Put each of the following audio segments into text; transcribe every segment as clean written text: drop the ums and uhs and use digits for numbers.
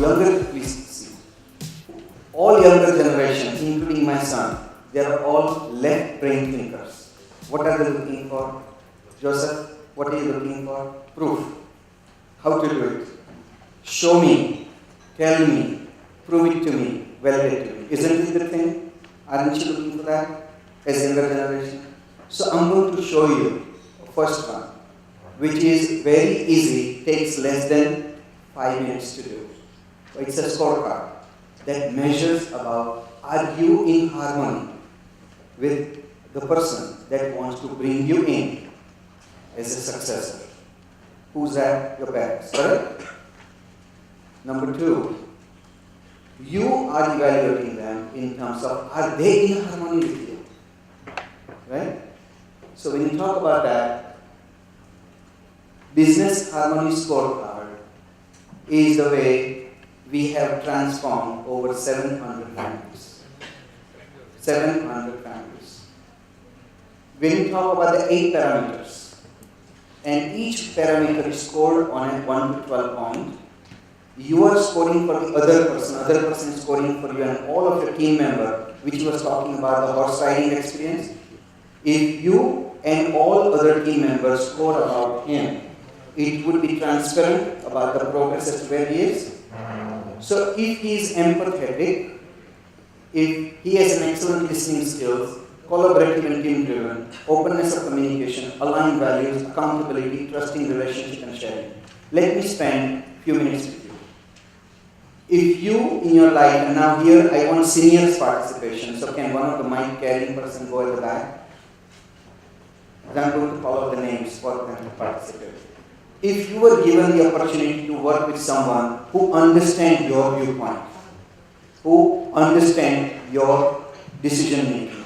younger, please see, all younger generation, including my son, they are all left-brain thinkers. What are they looking for? Joseph, what are you looking for? Proof. How to do it? Show me, tell me, prove it to me, validate to me. Isn't it the thing? Aren't you looking for that as younger generation? So I'm going to show you first one, which is very easy, takes less than 5 minutes to do. It's a scorecard that measures about, are you in harmony with the person that wants to bring you in as a successor? Who's that? Your parents, correct? Number 2, you are evaluating them in terms of, are they in harmony with you? Right? So when you talk about that, business harmony scorecard is the way we have transformed over 700 families. 700 families. When you talk about the 8 parameters, and each parameter is scored on a 1 to 12 point, you are scoring for the other person is scoring for you, and all of your team member, which was talking about the horse riding experience. If you and all other team members score about him, it would be transparent about the progress as to where he is. So if he is empathetic, if he has an excellent listening skills, collaborative and team driven, openness of communication, aligned values, accountability, trusting relationship and sharing. Let me spend a few minutes with you. If you in your life, and now here I want seniors participation, so can one of the mic carrying person go at the back? I'm going to follow the names for them to participate. If you were given the opportunity to work with someone who understands your viewpoint, who understands your decision making,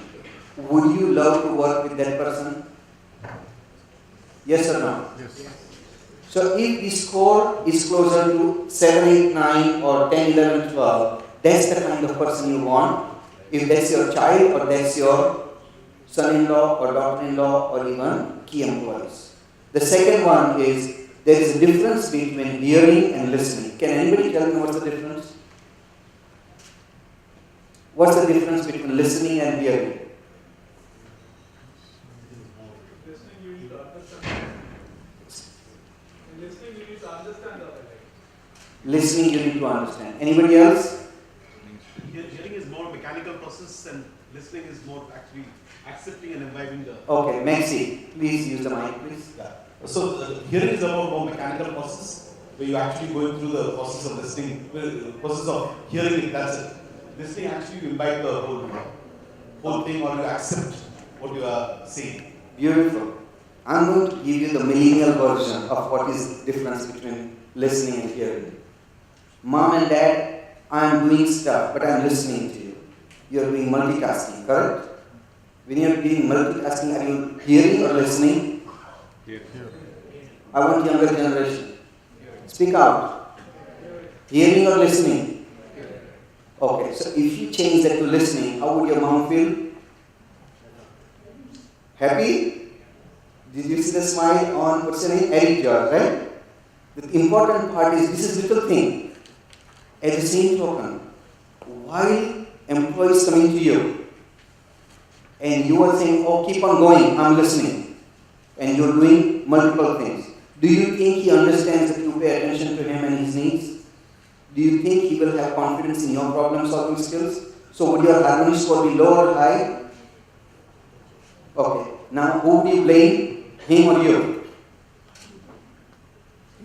would you love to work with that person? Yes or no? Yes. So if the score is closer to 7, 8, 9 or 10, 11, 12, that's the kind of person you want. If that's your child or that's your son-in-law or daughter-in-law or even key employees. The second one is, there is a difference between hearing and listening. Can anybody tell me what's the difference? What's the difference between listening and hearing? Listening, you need to understand. Listening, you need to understand the other guy. Listening, you need to understand. Anybody else? Hearing is more mechanical process and listening is more actually accepting and imbibing the... Okay, Maxi, please use the mic, please. Yeah. So hearing is about more mechanical process, where you're actually going through the process of listening, process of hearing it, that's it. Listening actually you imbibe the whole thing, or you accept what you are saying. Beautiful. I'm going to give you the millennial version of what is the difference between listening and hearing. Mom and dad, I'm doing stuff, but I'm listening to you. You're doing multitasking, correct? When you're doing multitasking, are you hearing or listening? I want younger generation. Speak out. Hearing or listening? Okay, so if you change that to listening, how would your mom feel? Happy? Did you see the smile on, what's your name? Eric George, right? The important part is, this is little thing. At the same token, while employees coming to you, and you are saying, oh, keep on going, I'm listening, and you're doing multiple things, do you think he understands that you pay attention to him and his needs? Do you think he will have confidence in your problem solving skills? So would your harmony score be low or high? Okay, now who do you blame, him or you?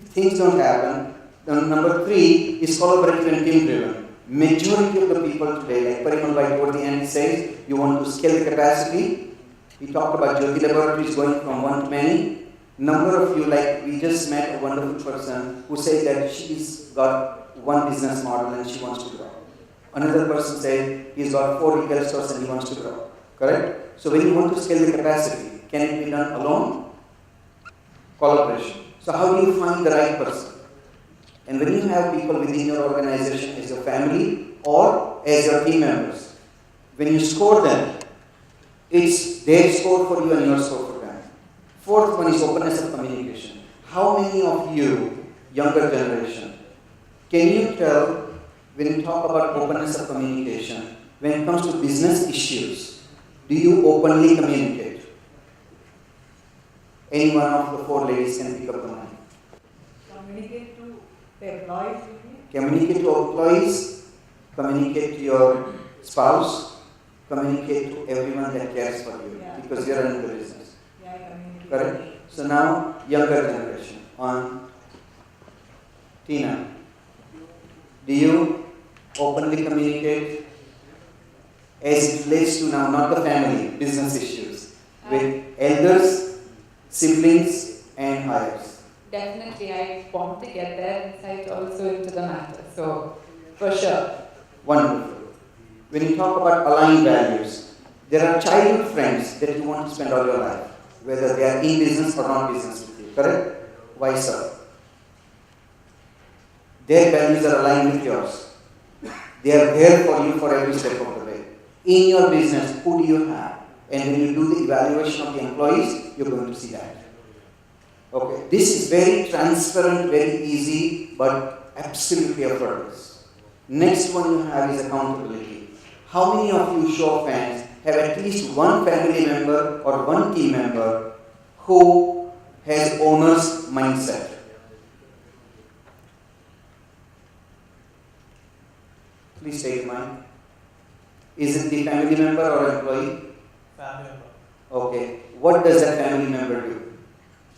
If things don't happen, then number 3 is collaborative and team driven. Majority of the people today, like Parimal Bhai toward the end says, you want to scale the capacity. We talked about Jyoti Laboratories going from 1 to many. Number of you, like we just met a wonderful person who said that she's got one business model and she wants to grow. Another person said he's got 4 retail stores and he wants to grow. Correct? So when you want to scale the capacity, can it be done alone? Collaboration. So how do you find the right person? And when you have people within your organization as your family or as your team members, when you score them, it's their score for you and your score for them. Fourth one is openness of communication. How many of you, younger generation, Can you tell, when you talk about openness of communication, when it comes to business issues, do you openly communicate? Any one of the four ladies can pick up the mic. Communicate to the employees, you mean? Communicate to employees, communicate to your spouse, communicate to everyone that cares for you, Yeah. because you're in the business. Yeah, I communicate. Correct? So now, younger generation, on Tina, do you openly communicate as it relates to now not the family, business issues, with elders, siblings, and hires? Definitely, I want to get their insight also into the matter. So, for sure. Wonderful. When you talk about aligned values, there are childhood friends that you want to spend all your life, whether they are in business or not business with you, correct? Why so? Their values are aligned with yours. They are there for you for every step of the way. In your business, who do you have? And when you do the evaluation of the employees, you're going to see that. Okay, this is very transparent, very easy, but absolutely effortless. Next one you have is accountability. How many of you show of hands have at least one family member or one team member who has owner's mindset? Please take mine. Is it the family member or employee? Family member. Okay. What does that family member do?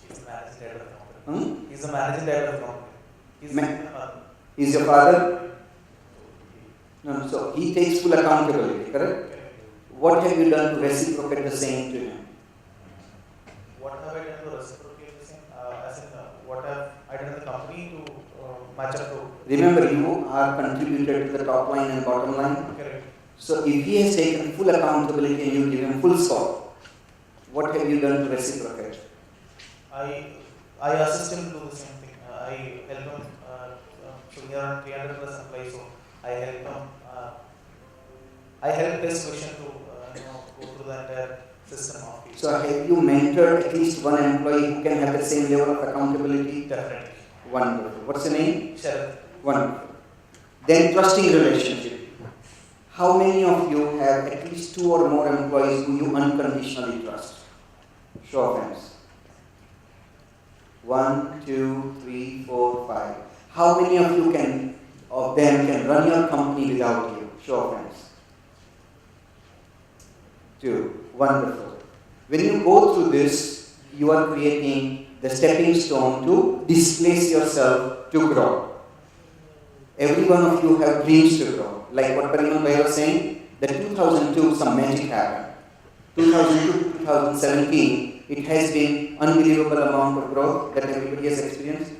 He's the managing director of the company. Hmm? He's the managing director of the company. He's Is your father? No, so he takes full accountability, correct? What have you done to reciprocate the same to him? What have I done to reciprocate the same? As in, what have I done in the company to match up to? Remember, you are contributed to the top line and bottom line. Correct. So if he has taken full accountability and you give him full score, what have you done to reciprocate? I assist him to do the same thing. I help him. So we are 300 plus employees, so I help him. I help his vision to go through the entire system of it. So have you mentored at least one employee who can have the same level of accountability? Definitely. Wonderful. What's the name? Sheriff. Wonderful. Then trusting relationship. How many of you have at least 2 or more employees who you unconditionally trust? Show of hands. 1, 2, 3, 4, 5. How many of you can run your company without you? Show of hands. 2. Wonderful. When you go through this, you are creating the stepping stone to displace yourself to grow. Every one of you have dreams to grow. Like what Parimal Bhai was saying, that 2002 some magic happened. 2002 to 2017, it has been unbelievable amount of growth that everybody has experienced.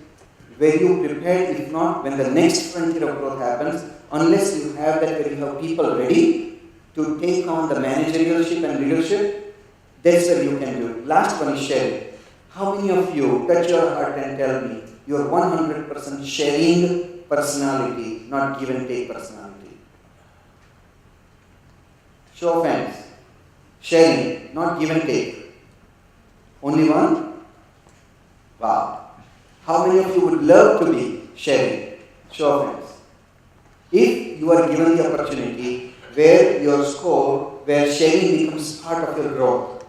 Were you prepared? If not, when the next frontier of growth happens, unless you have that, where you have people ready to take on the managerialship and leadership, that's where you can do it. Last one is sharing. How many of you touch your heart and tell me you are 100% sharing personality, not give and take personality? Show of hands. Sharing, not give and take. Only one? Wow. How many of you would love to be sharing? Show of hands. If you are given the opportunity where your score, where sharing becomes part of your growth,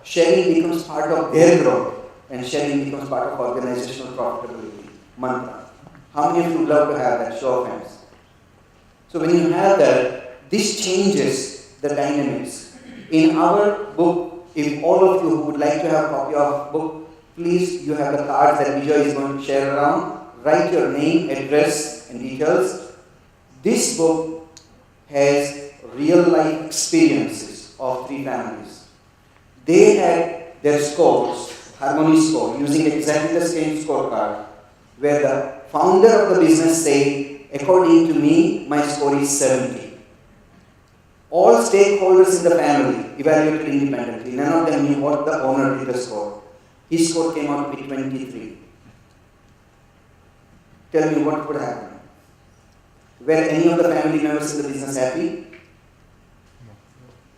sharing becomes part of their growth, and sharing becomes part of organizational profitability. Mantra. How many of you would love to have that? Show of hands. So when you have that, this changes the dynamics. In our book, if all of you who would like to have a copy of book, please, you have the cards that Vijay is going to share around. Write your name, address, and details. This book has real life experiences of 3 families. They had their scores, harmony score, using exactly the same scorecard, where the founder of the business said, according to me, my score is 70. All stakeholders in the family evaluated independently. None of them knew what the owner did the score. His score came out to be 23. Tell me what would happen. Were any of the family members in the business happy?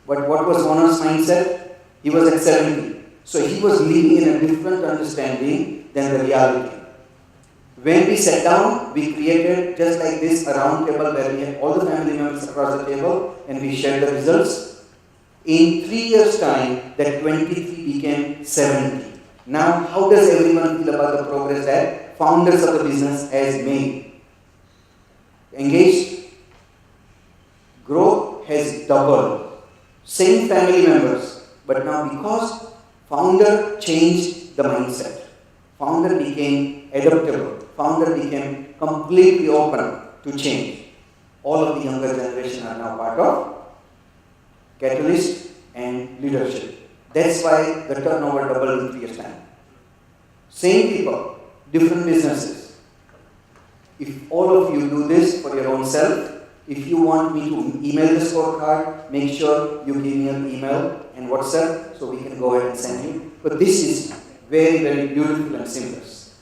But what was owner's mindset? He was at 70. So he was living in a different understanding than the reality. When we sat down, we created just like this a round table where we had all the family members across the table and we shared the results. In 3 years' time, that 23 became 70. Now, how does everyone feel about the progress that founders of the business has made? Engaged? Growth has doubled. Same family members, but now because founder changed the mindset, founder became adaptable, founder became completely open to change. All of the younger generation are now part of catalyst and leadership. That's why the turnover doubled in 3 years' time. Same people, different businesses. If all of you do this for your own self, if you want me to email the scorecard, make sure you give me an email and WhatsApp so we can go ahead and send you. But this is very, very beautiful and seamless.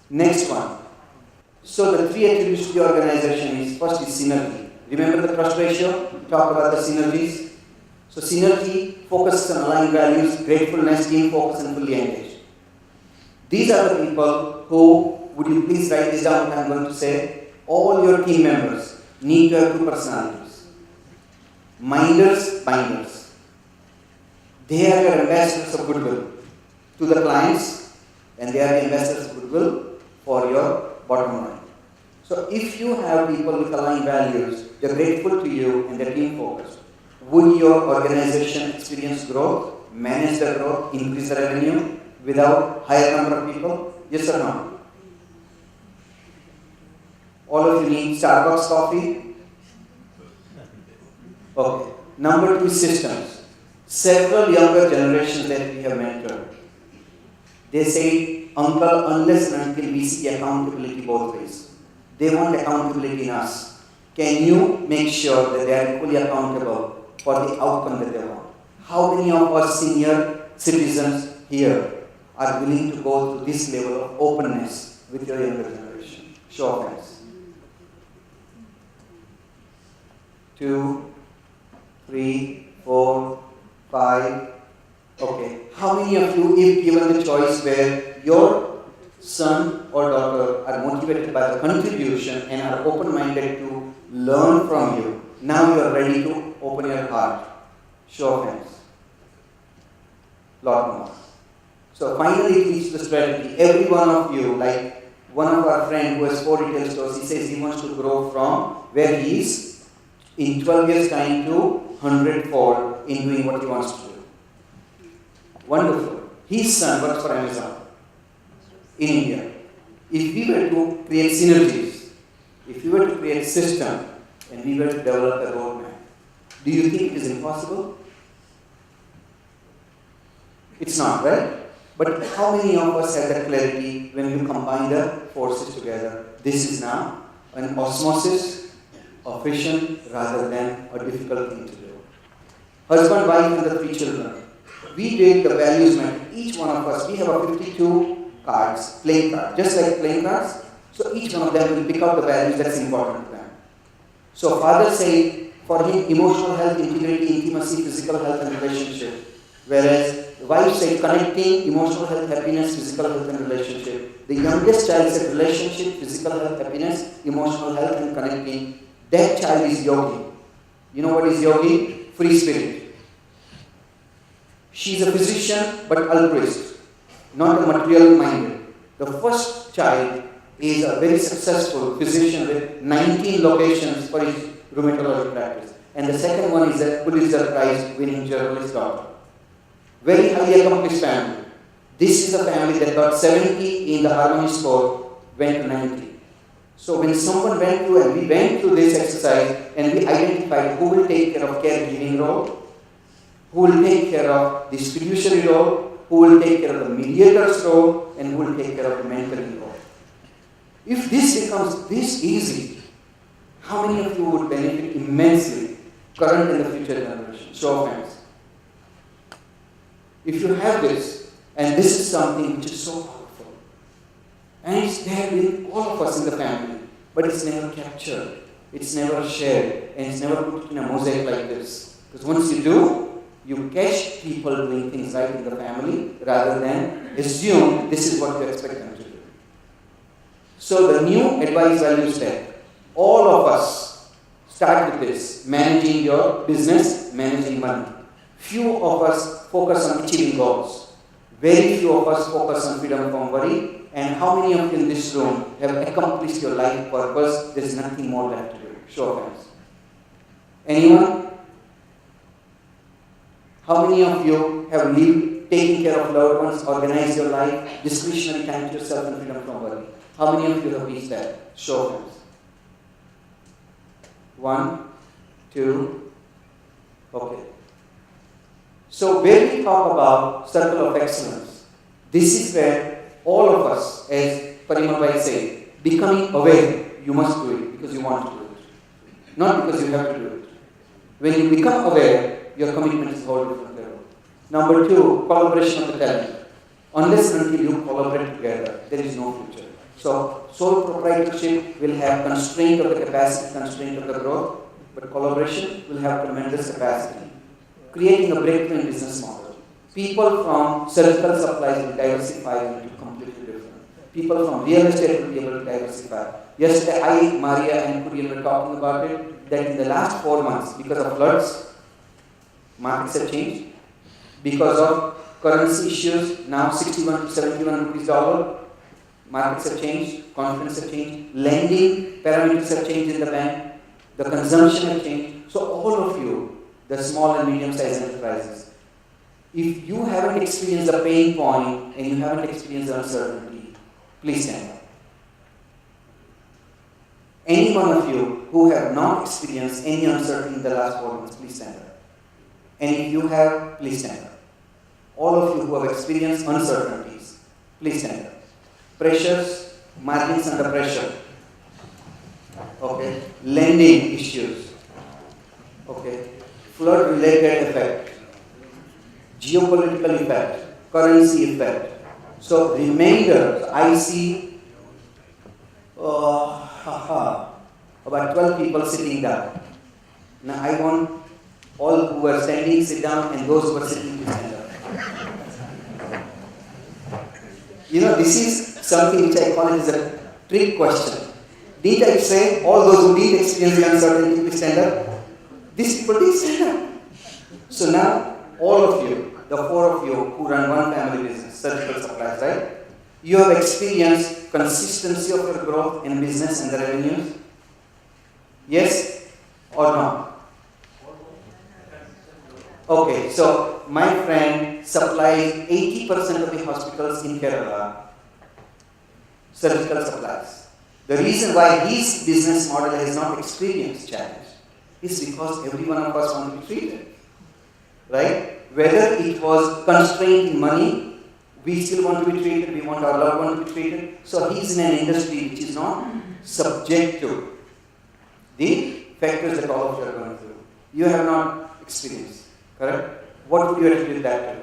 Next one. So the 3 attributes to the organization is, first is synergy. Remember the trust ratio? Talk about the synergies. So synergy focuses on aligned values, gratefulness, team focus, and fully engaged. These are the people who, would you please write this down what I'm going to say? All your team members need to have 2 personalities. Minders, binders. They are your ambassadors of goodwill to the clients, and they are the ambassadors of goodwill for your bottom line. So if you have people with aligned values, they're grateful to you and they're team focused, would your organization experience growth, manage the growth, increase the revenue without higher number of people? Yes or no? All of you need Starbucks coffee? Okay. Number 2 is systems. Several younger generations that we have mentored, they say, uncle, unless and until we see accountability both ways. They want accountability in us. Can you make sure that they are equally accountable for the outcome that they want? How many of us senior citizens here are willing to go to this level of openness with your younger generation? Show of hands. 2, 3, 4, 5. Okay. How many of you, if given the choice where your son or daughter are motivated by the contribution and are open-minded to learn from you, now you are ready to open your heart? Show of hands. Lot more. So finally it leads to the strategy. Every one of you, like one of our friends who has 4 retail stores, he says he wants to grow from where he is in 12 years' time to 100-fold in doing what he wants to do. Wonderful. His son works for Amazon in India. If we were to create synergies, if we were to create a system, and we were to develop a roadmap, do you think it is impossible? It's not, right? But how many of us have that clarity when you combine the forces together? This is now an osmosis, a fission, rather than a difficult thing to do. Husband, wife, and the 3 children. We did the values map. Each one of us, we have a 52 cards, playing cards, just like playing cards. So each one of them will pick out the values that's important to them. So father said, for him, emotional health, integrity, intimacy, physical health, and relationship. Whereas the wife said, connecting, emotional health, happiness, physical health, and relationship. The youngest child said, relationship, physical health, happiness, emotional health, and connecting. That child is yogi. You know what is yogi? Free spirit. She is a physician but altruist, not a material minded. The first child is a very successful physician with 19 locations for his rheumatology practice. And the second one is a Pulitzer Prize winning journalist daughter. Very highly accomplished family. This is a family that got 70 in the harmony score, went to 90. So when someone went through, and we went through this exercise and we identified who will take care of caregiving role, who will take care of the fiduciary role, who will take care of the mediator's role, and who will take care of the mentoring role. If this becomes this easy, how many of you would benefit immensely, current and the future generation? Show of hands. If you have this, and this is something which is so powerful, and it's there with all of us in the family, but it's never captured, it's never shared, and it's never put in a mosaic like this. Because once you do, you catch people doing things right in the family rather than assume this is what you expect them to do. So the new advice value step, all of us start with this, managing your business, managing money. Few of us focus on achieving goals. Very few of us focus on freedom from worry. And how many of you in this room have accomplished your life purpose? There is nothing more left to do. Show of hands. Anyone? How many of you have lived, taken care of loved ones, organized your life, discretionary time to yourself and freedom from worry? How many of you have reached that? Show of hands. 1, 2, okay. So when we talk about circle of excellence, this is where all of us, as Parimal said, becoming aware, you must do it because you want to do it. Not because you have to do it. When you become aware, your commitment is a whole different level. Number 2, collaboration of the talent. Unless and until you collaborate together, there is no future. So, sole proprietorship will have constraint of the capacity, constraint of the growth, but collaboration will have tremendous capacity. Creating a breakthrough in business model. People from surgical supplies will diversify into completely different. People from real estate will be able to diversify. Yesterday, I, Maria, and Kurian were talking about it, that in the last 4 months, because of floods, markets have changed. Because of currency issues, now 61 to 71 rupees dollar, markets have changed, confidence have changed, lending parameters have changed in the bank, the consumption have changed. So all of you, the small and medium-sized enterprises, if you haven't experienced the pain point and you haven't experienced the uncertainty, please stand up. Any one of you who have not experienced any uncertainty in the last 4 months, please stand up. And if you have, please stand up. All of you who have experienced uncertainties, please stand up. Pressures, margins under pressure. Okay. Lending issues. Okay. Flood related effect. Geopolitical effect. Currency effect. So remainder, I see about 12 people sitting down. Now I want all who are standing sit down and those who are sitting to stand up. You know, this is something which I call it as a trick question. Did I say all those who did experience the uncertainty please stand up? These people did stand up. So now all of you, the 4 of you who run one family business, surgical supplies, right? You have experienced consistency of your growth in business and the revenues? Yes or no? Okay, so my friend supplies 80% of the hospitals in Kerala, surgical supplies. The reason why his business model has not experienced challenge is because every one of us want to be treated, right? Whether it was constrained in money, we still want to be treated, we want our loved one to be treated. So he's in an industry which is not subject to the factors that all of you are going through. You have not experienced. Correct? What would you attribute that to?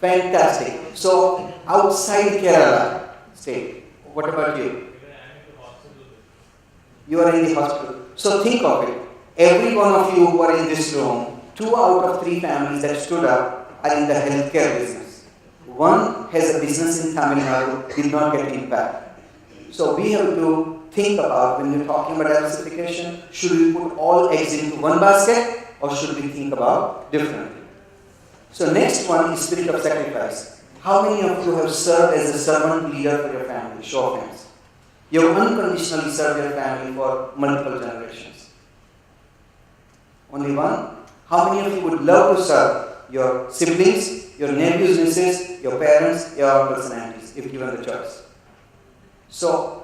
Fantastic. So, outside Kerala state, what about you? You are in the hospital. So, think of it. Every one of you who are in this room, 2 out of 3 families that stood up are in the healthcare business. One has a business in Tamil Nadu, did not get impact. So, we have to think about when we're talking about diversification, should we put all eggs into one basket or should we think about differently? So next one is spirit of sacrifice. How many of you have served as a servant leader for your family? Show of hands. You have unconditionally served your family for multiple generations. Only one? How many of you would love to serve your siblings, your nephews, nieces, your parents, your uncles and aunties, if given the choice? So,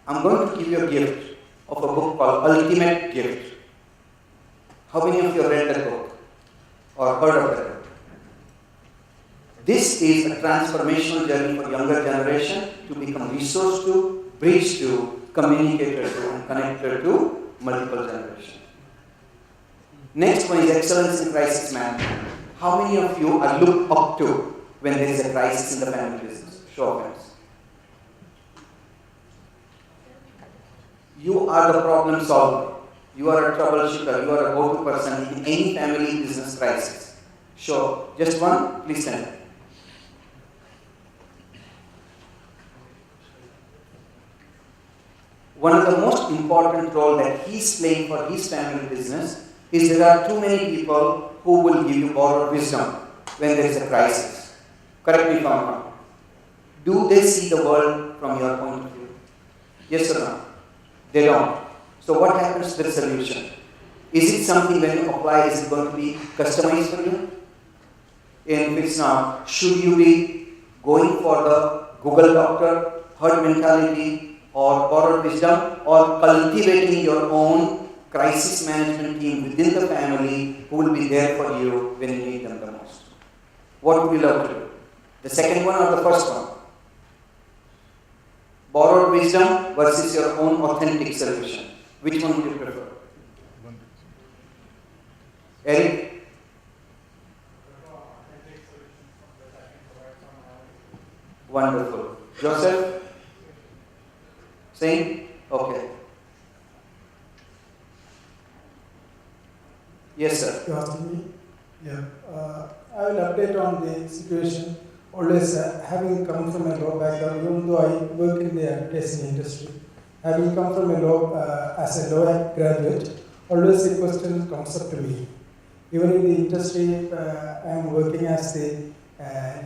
I'm going to give you a gift of a book called Ultimate Gift. How many of you have read that book or heard of that book? This is a transformational journey for younger generation to become resource to, bridge to, communicator to, and connector to multiple generations. Next one is excellence in crisis management. How many of you are looked up to when there is a crisis in the family business? Show of hands. You are the problem solver. You are a troubleshooter. You are a go-to person in any family business crisis. Sure. Just one, please stand up. one of the most important role that he's playing for his family business is there are too many people who will give you borrowed wisdom when there is a crisis. Correct me if I'm wrong. Do they see the world from your point of view? Yes or no? They don't. So what happens to the solution? Is it something when you apply, is it going to be customized for you? And if it's not, should you be going for the Google doctor, herd mentality, or borrowed wisdom, or cultivating your own crisis management team within the family who will be there for you when you need them the most? What would you love to do? The second one or the first one? Borrowed wisdom versus your own authentic solution. Which one would you prefer? Eric? Wonderful. Joseph? Same? Okay. Yes, sir. You asking me? Yeah. I will update on the situation. Always having come from a law background, even though I work in the advertising industry, having come from a law as a law graduate, always the question comes up to me. Even in the industry, I am working as the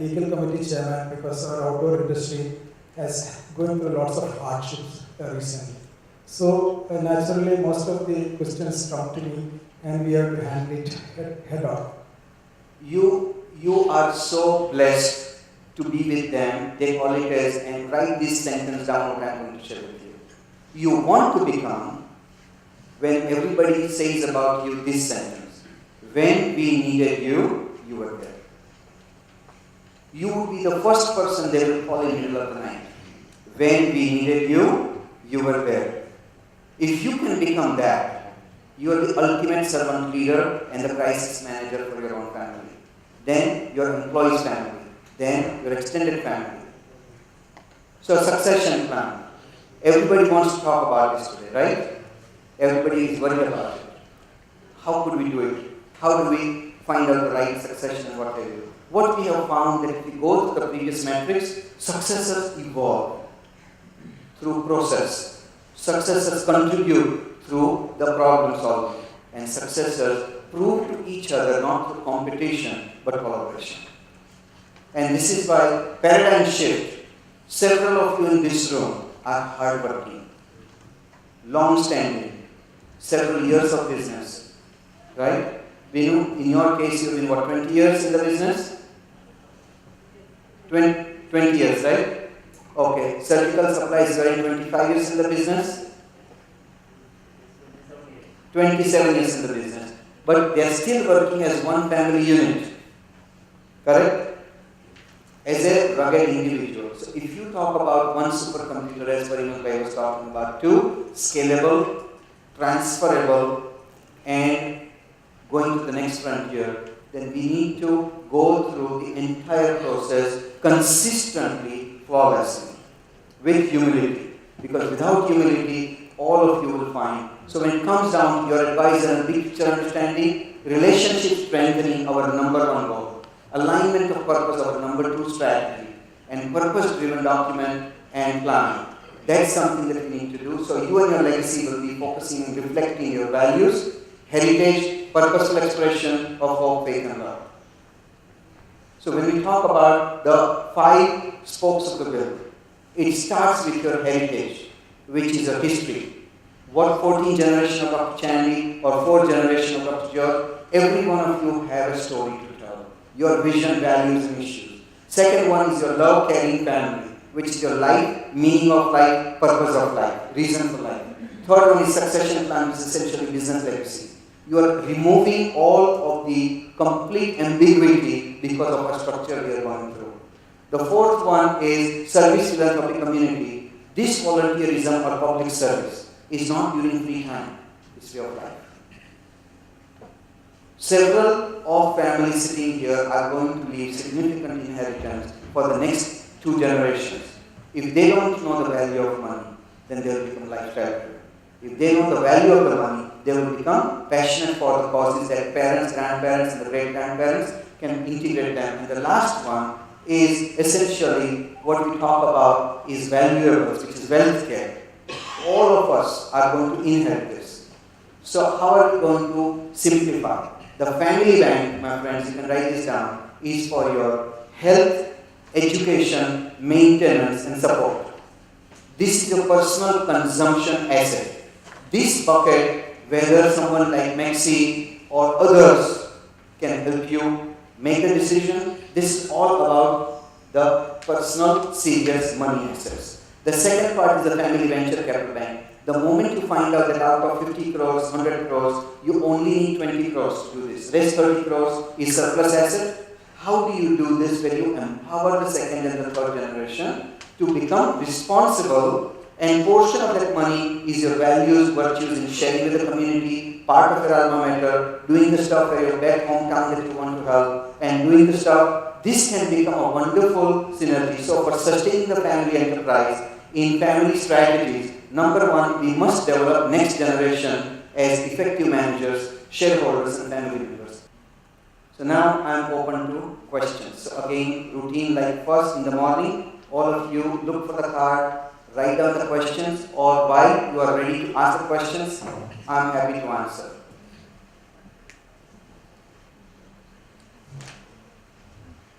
legal committee chairman because our outdoor industry has gone through lots of hardships recently. So naturally, most of the questions come to me, and we have to handle it head on. You are so blessed to be with them. They call it as, and write this sentence down what I'm going to share with you. You want to become, when everybody says about you this sentence, when we needed you, you were there. You will be the first person they will call in the middle of the night. When we needed you, you were there. If you can become that, you are the ultimate servant leader and the crisis manager for your own family. Then your employee's family. Then your extended family. So succession plan. Everybody wants to talk about this today, right? Everybody is worried about it. How could we do it? How do we find out the right succession and what they do? What we have found that if we go through the previous metrics, successors evolve through process. Successors contribute through the problem solving. And successors prove to each other not through competition but collaboration. And this is why paradigm shift. Several of you in this room are hardworking, long-standing, several years of business, right? Vinu, in your case, you've been what, 20 years in the business? 20 years, right? Okay. Surgical supplies, you are in 25 years in the business? 27 years in the business. But they are still working as one family unit. Correct? As a rugged individual. So if you talk about one supercomputer, as Parimal Bhai was talking about, two, scalable, transferable, and going to the next frontier, then we need to go through the entire process consistently, flawlessly, with humility. Because without humility, all of you will find. So when it comes down to your advisor and big picture understanding, relationship strengthening, our number one goal. Alignment of purpose, our number two strategy, and purpose-driven document and planning. That's something that we need to do. So you and your legacy will be focusing and reflecting your values, heritage, purposeful expression of hope, faith, and love. So when we talk about the 5 spokes of the wheel, it starts with your heritage, which is your history. What 14 generations of Dr. Chandy or 4 generations of Dr. George, every one of you have a story to tell. Your vision, values, and issues. Second one is your love, caring family, which is your life, meaning of life, purpose of life, reason for life. Third one is succession plan, which is essentially business legacy. You are removing all of the complete ambiguity because of our structure we are going through. The fourth one is service philanthropic community. This volunteerism or public service is not during free time, it's way of life. Several of families sitting here are going to leave significant inheritance for the next 2 generations. If they don't know the value of money, then they will become lifestyle. If they know the value of the money, they will become passionate for the causes that parents, grandparents, and the great-grandparents can integrate them. And the last one is essentially what we talk about is valuables, which is wealth care. all of us are going to inherit this. So how are we going to simplify? The family bank, my friends, you can write this down, is for your health, education, maintenance and support. This is your personal consumption asset. This bucket, whether someone like Maxi or others can help you make a decision, this is all about the personal serious money assets. The second part is the family venture capital bank. The moment you find out that out of 50 crores, 100 crores, you only need 20 crores to do this. Rest 30 crores is surplus asset. How do you do this when you empower the second and the third generation to become responsible, and portion of that money is your values, virtues in sharing with the community, part of your alma mater, doing the stuff for your back hometown that you want to help, and doing the stuff. This can become a wonderful synergy. So for sustaining the family enterprise, in family strategies, number one, we must develop next generation as effective managers, shareholders and family members. So now I am open to questions. So again, routine like first in the morning, all of you look for the card, write down the questions, or while you are ready to ask the questions, I am happy to answer.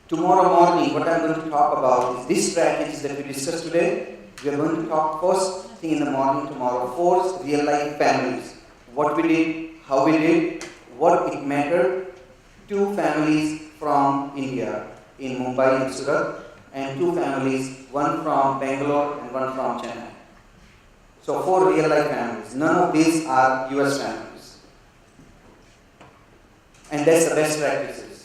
Tomorrow morning, what I am going to talk about is these strategies that we discussed today. We are going to talk first thing in the morning tomorrow, 4 real life families. What we did, how we did, what it mattered. 2 families from India in Mumbai and Surat, and 2 families, one from Bangalore and one from Chennai. So 4 real life families. None of these are US families. And that's the best practices.